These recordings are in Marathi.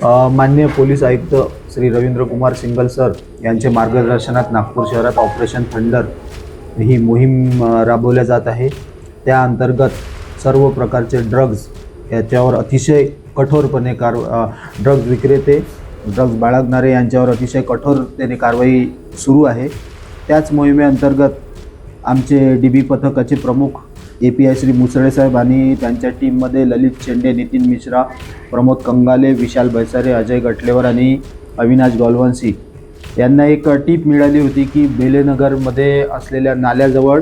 माननीय पोलीस आयुक्त श्री रवींद्र कुमार सिंगल सर यांचे मार्गदर्शनात नागपूर शहरात ऑपरेशन थंडर ही मोहीम राबवल्या जात आहे। त्या अंतर्गत सर्व प्रकारचे ड्रग्ज याच्यावर अतिशय कठोरपणे ड्रग्ज विक्रेते, ड्रग्ज बाळगणारे यांच्यावर अतिशय कठोरतेने कारवाई सुरू आहे। त्याच मोहिमेअंतर्गत आमचे DB पथकाचे प्रमुख API श्री मुसळे साहेब आणि त्यांच्या टीममध्ये ललित शेंडे, नितीन मिश्रा, प्रमोद कंगाले, विशाल बैसारे, अजय गटलेवर आणि अविनाश गोलवंशी यांना एक टीप मिळाली होती की बेलेनगरमध्ये असलेल्या नाल्याजवळ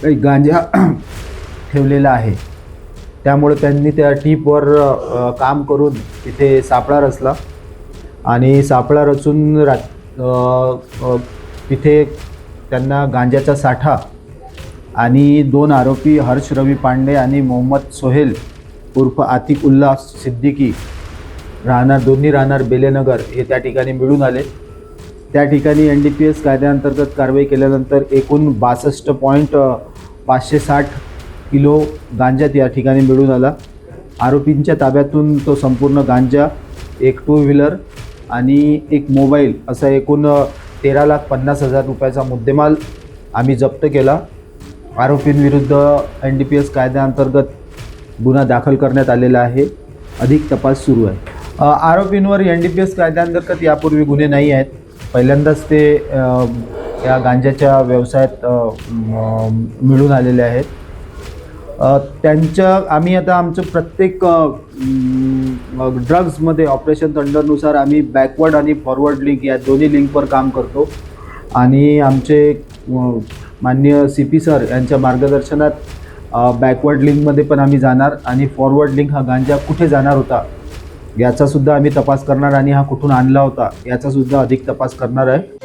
काही गांजा ठेवलेला आहे। त्यामुळे त्यांनी त्या टीपवर काम करून तिथे सापळा रचला आणि सापळा रचून तिथे त्यांना गांजाचा साठा आणि 2 आरोपी हर्ष रवी पांडे आणि मोहम्मद सोहेल उर्फ आतिक उल्ला सिद्दीकी दोन्ही राहणार बेलेनगर हे त्या ठिकाणी मिळून आले। त्या ठिकाणी NDPS कायद्याअंतर्गत कारवाई केल्यानंतर एकूण 62.560 किलो गांजा त्या ठिकाणी मिळून आला। आरोपींच्या ताब्यातून तो संपूर्ण गांजा, एक 2 व्हीलर आणि एक मोबाईल असा एकूण 13,50,000 रुपयाचा मुद्देमाल आम्ही जप्त केला। आरोपींविरुद्ध NDPS कायद्याअंतर्गत गुन्हा दाखल करण्यात आलेला आहे। अधिक तपास सुरू आहे। आरोपींवर NDPS कायद्याअंतर्गत यापूर्वी गुन्हे नाही आहेत। पहिल्यांदाच ते या गांजाच्या व्यवसायात मिळून आलेले आहेत। आम्ही आता आमचं प्रत्येक ड्रग्जमध्ये ऑपरेशन थंडरनुसार आम्ही बॅकवर्ड आणि फॉरवर्ड लिंक या दोन्ही लिंकवर काम करतो आणि आमचे माननीय CP सर यांच्या मार्गदर्शनात बॅकवर्ड लिंकमध्ये पण आम्ही जाणार आणि फॉरवर्ड लिंक हा गांजा कुठे जाणार होता याचासुद्धा आम्ही तपास करणार आणि हा कुठून आणला होता याचासुद्धा अधिक तपास करणार आहे।